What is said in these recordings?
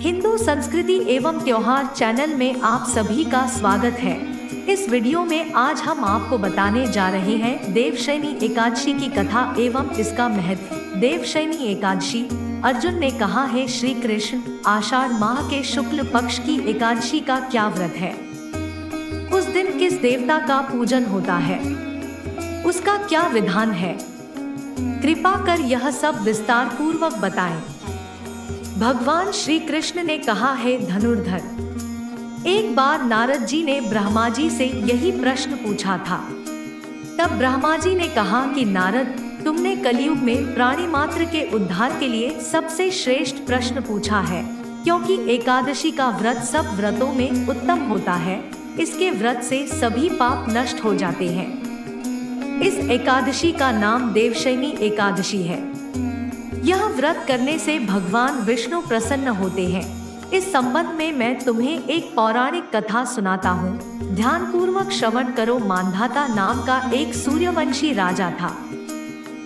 हिंदू संस्कृति एवं त्योहार चैनल में आप सभी का स्वागत है। इस वीडियो में आज हम आपको बताने जा रहे हैं देवशयनी एकादशी की कथा एवं इसका महत्व। देवशयनी एकादशी, अर्जुन ने कहा है श्री कृष्ण, आषाढ़ माह के शुक्ल पक्ष की एकादशी का क्या व्रत है? उस दिन किस देवता का पूजन होता है? उसका क्या विधान है? कृपा कर यह सब विस्तार पूर्वक बताएं। भगवान श्री कृष्ण ने कहा है धनुर्धर। एक बार नारद जी ने ब्रह्मा जी से यही प्रश्न पूछा था। तब ब्रह्मा जी ने कहा कि नारद, तुमने कलयुग में प्राणी मात्र के उद्धार के लिए सबसे श्रेष्ठ प्रश्न पूछा है, क्योंकि एकादशी का व्रत सब व्रतों में उत्तम होता है। इसके व्रत से सभी पाप नष्ट हो जाते हैं। इस एकादशी का नाम देवशयनी एकादशी है। यह व्रत करने से भगवान विष्णु प्रसन्न होते हैं। इस संबंध में मैं तुम्हें एक पौराणिक कथा सुनाता हूँ। ध्यान पूर्वक श्रवण करो। मांधाता नाम का एक सूर्यवंशी राजा था।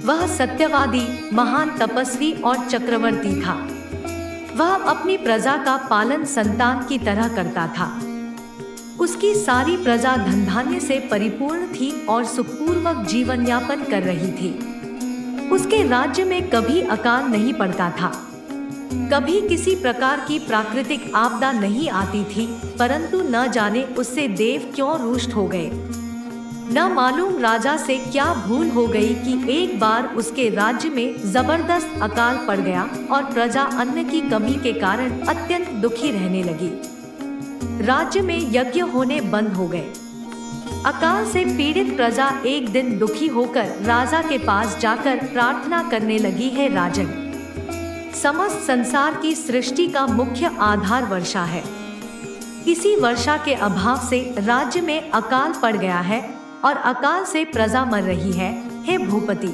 वह सत्यवादी, महान तपस्वी और चक्रवर्ती था। वह अपनी प्रजा का पालन संतान की तरह करता था। उसकी सारी प्रजा धन धान्य से परिपूर्ण थी और सुखपूर्वक जीवन यापन कर रही थी। उसके राज्य में कभी अकाल नहीं पड़ता था, कभी किसी प्रकार की प्राकृतिक आपदा नहीं आती थी, परंतु न जाने उससे देव क्यों रुष्ट हो गए। न मालूम राजा से क्या भूल हो गई कि एक बार उसके राज्य में जबरदस्त अकाल पड़ गया और प्रजा अन्न की कमी के कारण अत्यंत दुखी रहने लगी। राज्य में यज्ञ होने बंद हो गए। अकाल से पीड़ित प्रजा एक दिन दुखी होकर राजा के पास जाकर प्रार्थना करने लगी है, राजन, समस्त संसार की सृष्टि का मुख्य आधार वर्षा है। इसी वर्षा के अभाव से राज्य में अकाल पड़ गया है और अकाल से प्रजा मर रही है। हे भूपति,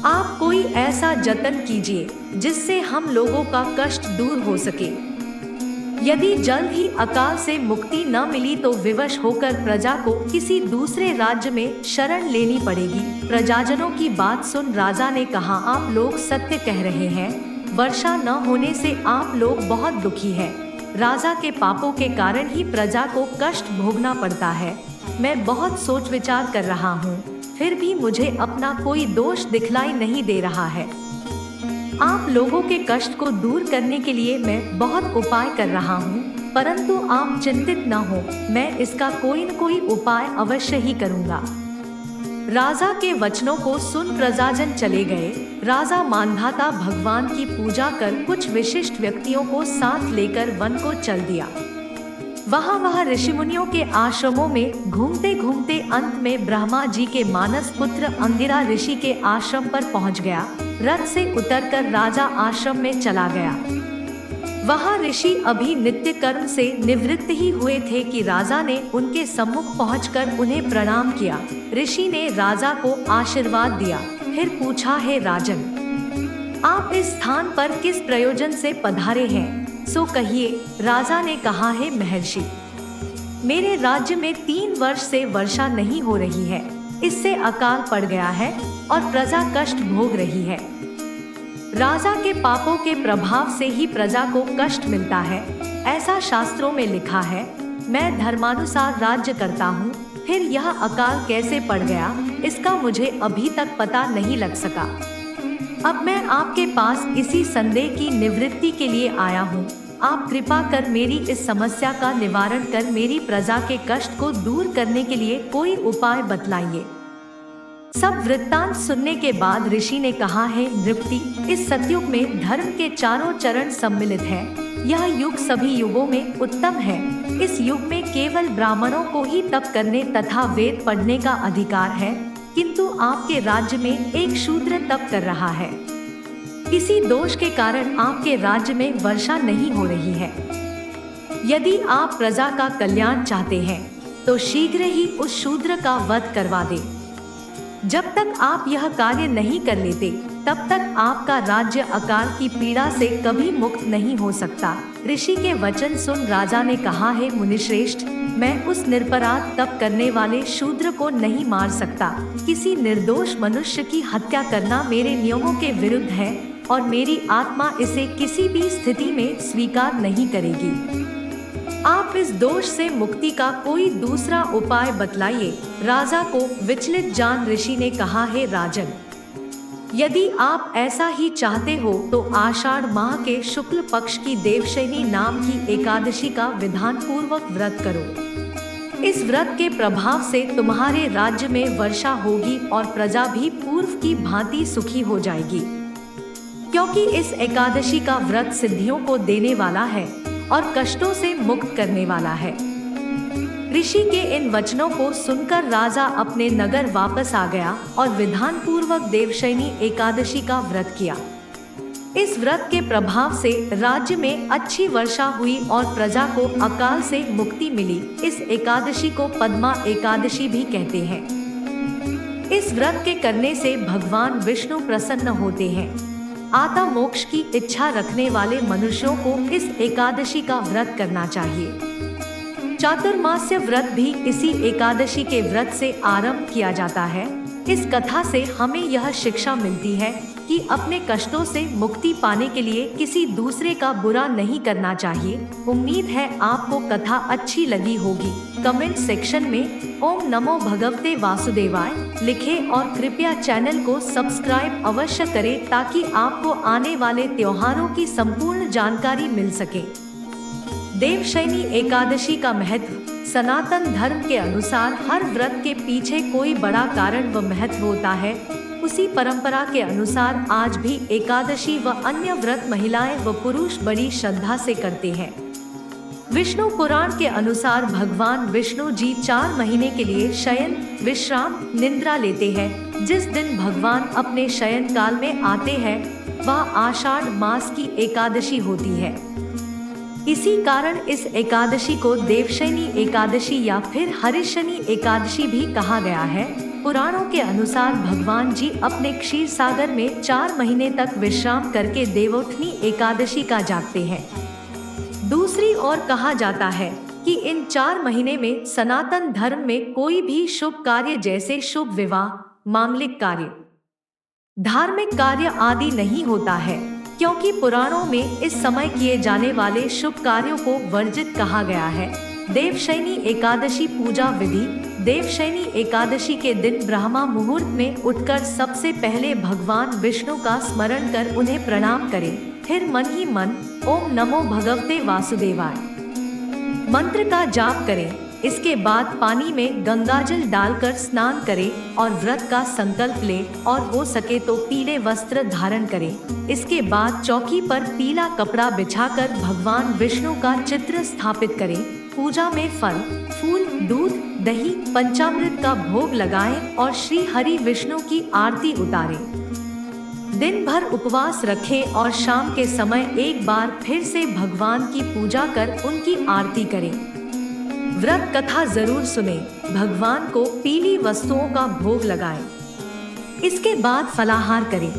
आप कोई ऐसा जतन कीजिए जिससे हम लोगों का कष्ट दूर हो सके। यदि जल्द ही अकाल से मुक्ति न मिली तो विवश होकर प्रजा को किसी दूसरे राज्य में शरण लेनी पड़ेगी। प्रजाजनों की बात सुन राजा ने कहा, आप लोग सत्य कह रहे हैं। वर्षा न होने से आप लोग बहुत दुखी हैं। राजा के पापों के कारण ही प्रजा को कष्ट भोगना पड़ता है। मैं बहुत सोच विचार कर रहा हूँ, फिर भी मुझे अपना कोई दोष दिखलाई नहीं दे रहा है। आप लोगों के कष्ट को दूर करने के लिए मैं बहुत उपाय कर रहा हूँ, परंतु आप चिंतित न हो, मैं इसका कोई न कोई उपाय अवश्य ही करूँगा। राजा के वचनों को सुन प्रजाजन चले गए। राजा मांधाता भगवान की पूजा कर कुछ विशिष्ट व्यक्तियों को साथ लेकर वन को चल दिया। वह ऋषिमुनियों के आश्रमों में घूमते घूमते अंत में ब्रह्मा जी के मानस पुत्र अंगिरा ऋषि के आश्रम पर पहुंच गया। रथ से उतरकर राजा आश्रम में चला गया। वहां ऋषि अभी नित्य कर्म से निवृत्त ही हुए थे कि राजा ने उनके सम्मुख पहुंचकर उन्हें प्रणाम किया। ऋषि ने राजा को आशीर्वाद दिया, फिर पूछा, है राजन, आप इस स्थान पर किस प्रयोजन से पधारे हैं? सो कहिए। राजा ने कहा, है महर्षि, मेरे राज्य में 3 वर्ष से वर्षा नहीं हो रही है। इससे अकाल पड़ गया है और प्रजा कष्ट भोग रही है। राजा के पापों के प्रभाव से ही प्रजा को कष्ट मिलता है, ऐसा शास्त्रों में लिखा है। मैं धर्मानुसार राज्य करता हूँ, फिर यह अकाल कैसे पड़ गया इसका मुझे अभी तक पता नहीं लग सका। अब मैं आपके पास इसी संदेह की निवृत्ति के लिए आया हूँ। आप कृपा कर मेरी इस समस्या का निवारण कर मेरी प्रजा के कष्ट को दूर करने के लिए कोई उपाय बतलाइए। सब वृत्तांत सुनने के बाद ऋषि ने कहा, है नृपति, इस सतयुग में धर्म के चारों चरण सम्मिलित हैं। यह युग सभी युगों में उत्तम है। इस युग में केवल ब्राह्मणों को ही तप करने तथा वेद पढ़ने का अधिकार है, किंतु आपके राज्य में एक शूद्र तप कर रहा है। इसी दोष के कारण आपके राज्य में वर्षा नहीं हो रही है। यदि आप प्रजा का कल्याण चाहते हैं तो शीघ्र ही उस शूद्र का वध करवा दें। जब तक आप यह कार्य नहीं कर लेते तब तक आपका राज्य अकाल की पीड़ा से कभी मुक्त नहीं हो सकता। ऋषि के वचन सुन राजा ने कहा, है मुनिश्रेष्ठ, मैं उस निरपराध तप करने वाले शूद्र को नहीं मार सकता। किसी निर्दोष मनुष्य की हत्या करना मेरे नियमों के विरुद्ध है। और मेरी आत्मा इसे किसी भी स्थिति में स्वीकार नहीं करेगी। आप इस दोष से मुक्ति का कोई दूसरा उपाय बतलाइए। राजा को विचलित जान ऋषि ने कहा, हे राजन, यदि आप ऐसा ही चाहते हो तो आषाढ़ माह के शुक्ल पक्ष की देवशयनी नाम की एकादशी का विधान पूर्वक व्रत करो। इस व्रत के प्रभाव से तुम्हारे राज्य में वर्षा होगी और प्रजा भी पूर्व की भांति सुखी हो जाएगी, क्योंकि इस एकादशी का व्रत सिद्धियों को देने वाला है और कष्टों से मुक्त करने वाला है। ऋषि के इन वचनों को सुनकर राजा अपने नगर वापस आ गया और विधान पूर्वक देवशयनी एकादशी का व्रत किया। इस व्रत के प्रभाव से राज्य में अच्छी वर्षा हुई और प्रजा को अकाल से मुक्ति मिली। इस एकादशी को पद्मा एकादशी भी कहते हैं। इस व्रत के करने से भगवान विष्णु प्रसन्न होते हैं। आत्मा मोक्ष की इच्छा रखने वाले मनुष्यों को इस एकादशी का व्रत करना चाहिए। चातुर्मास्य व्रत भी इसी एकादशी के व्रत से आरंभ किया जाता है। इस कथा से हमें यह शिक्षा मिलती है कि अपने कष्टों से मुक्ति पाने के लिए किसी दूसरे का बुरा नहीं करना चाहिए। उम्मीद है आपको कथा अच्छी लगी होगी। कमेंट सेक्शन में ओम नमो भगवते वासुदेवाय लिखें और कृपया चैनल को सब्सक्राइब अवश्य करें ताकि आपको आने वाले त्योहारों की संपूर्ण जानकारी मिल सके। देवशयनी एकादशी का महत्व। सनातन धर्म के अनुसार हर व्रत के पीछे कोई बड़ा कारण व महत्व होता है। उसी परंपरा के अनुसार आज भी एकादशी व अन्य व्रत महिलाएं व पुरुष बड़ी श्रद्धा से करते हैं। विष्णु पुराण के अनुसार भगवान विष्णु जी 4 महीने के लिए शयन, विश्राम, निद्रा लेते हैं। जिस दिन भगवान अपने शयन काल में आते हैं वह आषाढ़ मास की एकादशी होती है। इसी कारण इस एकादशी को देवशयनी एकादशी या फिर हरिशनी एकादशी भी कहा गया है। पुराणों के अनुसार भगवान जी अपने क्षीर सागर में 4 महीने तक विश्राम करके देवोत्थनी एकादशी का जागते हैं। दूसरी ओर कहा जाता है कि इन 4 महीने में सनातन धर्म में कोई भी शुभ कार्य जैसे शुभ विवाह, मांगलिक कार्य, धार्मिक कार्य आदि नहीं होता है, क्योंकि पुराणों में इस समय किए जाने वाले शुभ कार्यों को वर्जित कहा गया है। देवशयनी एकादशी पूजा विधि। देवशयनी एकादशी के दिन ब्रह्मा मुहूर्त में उठकर सबसे पहले भगवान विष्णु का स्मरण कर उन्हें प्रणाम करें। फिर मन ही मन ओम नमो भगवते वासुदेवाय मंत्र का जाप करें। इसके बाद पानी में गंगाजल डालकर स्नान करें और व्रत का संकल्प लें और हो सके तो पीले वस्त्र धारण करें। इसके बाद चौकी पर पीला कपड़ा बिछाकर भगवान विष्णु का चित्र स्थापित करें। पूजा में फल, फूल, दूध, दही, पंचामृत का भोग लगाएं और श्री हरि विष्णु की आरती उतारें। दिन भर उपवास रखें और शाम के समय एक बार फिर से भगवान की पूजा कर उनकी आरती करें। व्रत कथा जरूर सुने। भगवान को पीली वस्तुओं का भोग लगाएं। इसके बाद फलाहार करें।